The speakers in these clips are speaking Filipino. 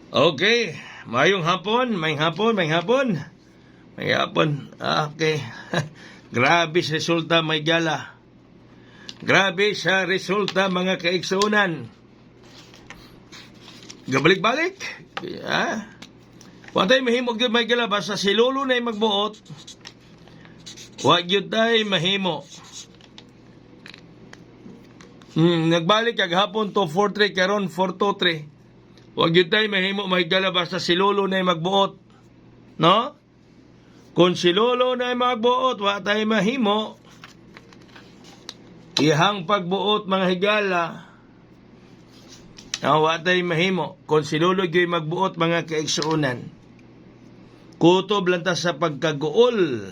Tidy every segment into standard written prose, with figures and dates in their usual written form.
Okay, mayong hapon, may hapon. Okay. Grabe sa resulta, may gala. Grabe sa resulta, mga kaigsunan. Gabalik-balik. Watay mahimo gyud may gala, basta si Lolo na magbuot. Wag gyud tay mahimo. Nagbalik kag hapon to 4-3 karon 4-2-3. Wag yun tayo mahimo mahigala basta si Lolo na magbuot. No? Kung si Lolo na magbuot, wag tayo mahimo. Ihang pagbuot mga higala. Wag tayo mahimo. Kung si Lolo yung magbuot mga kaigsuunan. Kutob lang ta sa pagkaguol.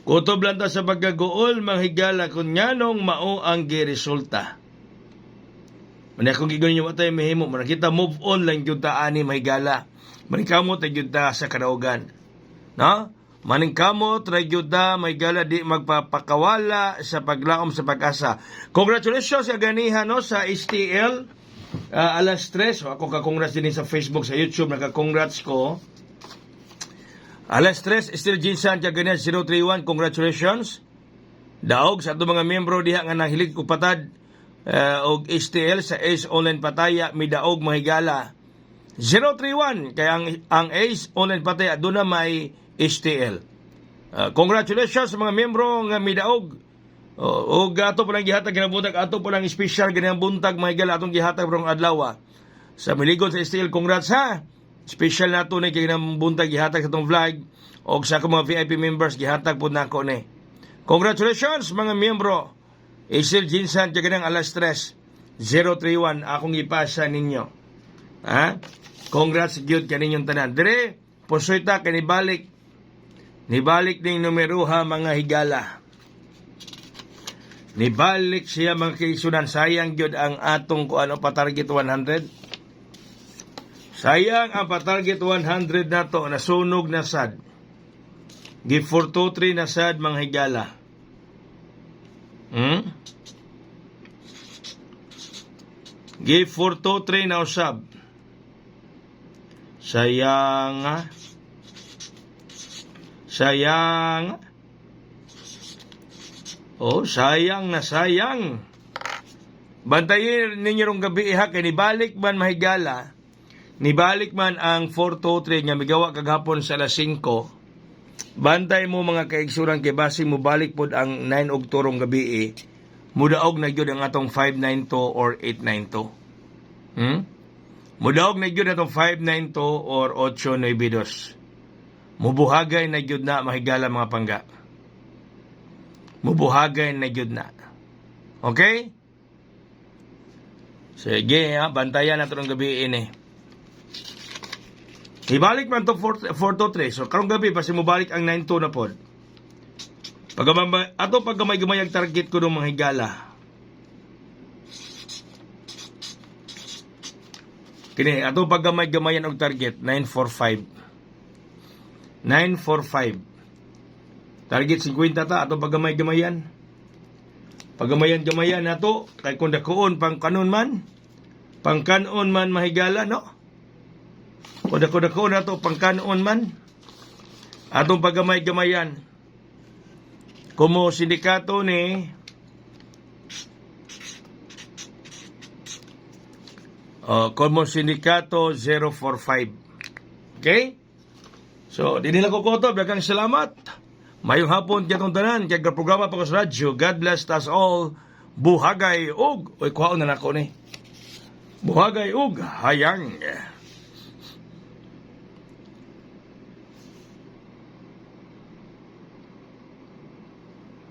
Kutob lang ta sa pagkaguol mga higala kung nyanong mao ang giresulta. Muna kung gigon nyo matay mahimo, muna kita move on lang yun ta ani may gala. Maningkamot ay yun ta sa kadaugan. No? Maningkamot ay yun ta may gala di magpapakawala sa paglaom sa pag-asa. Congratulations sa ganihan no, sa STL. Alas 3. So, ako ka-congrats din sa Facebook, sa YouTube. Naka-congrats ko. Alas 3. STL Jinsan Kaganihan 031. Congratulations. Daog sa itong mga membro diha nga nahilig ko patad. Og STL sa Ace Online Pataya midaog mahigala 031 kaya ang Ace Online Pataya doon na may STL. Congratulations sa mga membro nga midaog. Og ato pa lang gihatag ginabuntag, ato pa lang special ganang buntag mahigala atong gihatag rong adlaw sa miligod sa STL. Congrats ha. Special nato ni kay ganang buntag gihatag sa tong vlog og sa mga VIP members gihatag pud nako ni. Congratulations mga membro. Isil Jinsan, kaganang alas 3, 031, akong ipasa ninyo. Congrats, gyud kaninyong tanan. Dire, pusoy-ta, kanibalik. Nibalik ning numeroha, mga higala. Nibalik siya, mga kaisunan. Sayang gyud ang atong patarget 100. Sayang ang patarget 100 na to, nasunog na sad. Give 4-2-3 na sad, mga higala. Give 4-2-3 na usab. Sayang. Sayang na sayang. Bantayin ninyo rong gabi kay nibalik man mahigala. Nibalik man ang 4-2-3 nga migawa kagahapon sa alas 5. Bantay mo mga kaigsuran kay base mo balik pod ang 9 og turong gabi mudaog na gyud ang atong 592 or 892. Mudaog na gyud atong 592 or 892. Mubuhagay na gyud na mahigala mga pangga. Mubuhagay na gyud na. Okay? Sige bantayan nato ng gabi ini. Ibalik man to 4-2-3. So karong gabi pa si mubalik ang 9-2 na pod. Ato paggamay-gamay ang target ko ng mga higala. Kini ato paggamay-gamayan og target 945. 945. Target 50 ta ato paggamay-gamayan. Pagamayan-gamayan nato kay kun dakoon pangkanon man mahigala no. Dako na to pangkanon man atong paggamay-gamayan kumo sindikato ni kumo sindikato 045. Okay, so di nila ko kotob. Daghang salamat, mayong hapon katong tanan kay programa pa ko sa radyo. God bless us all. Buhagay og kuhaon na nako ni buhagay og hayang.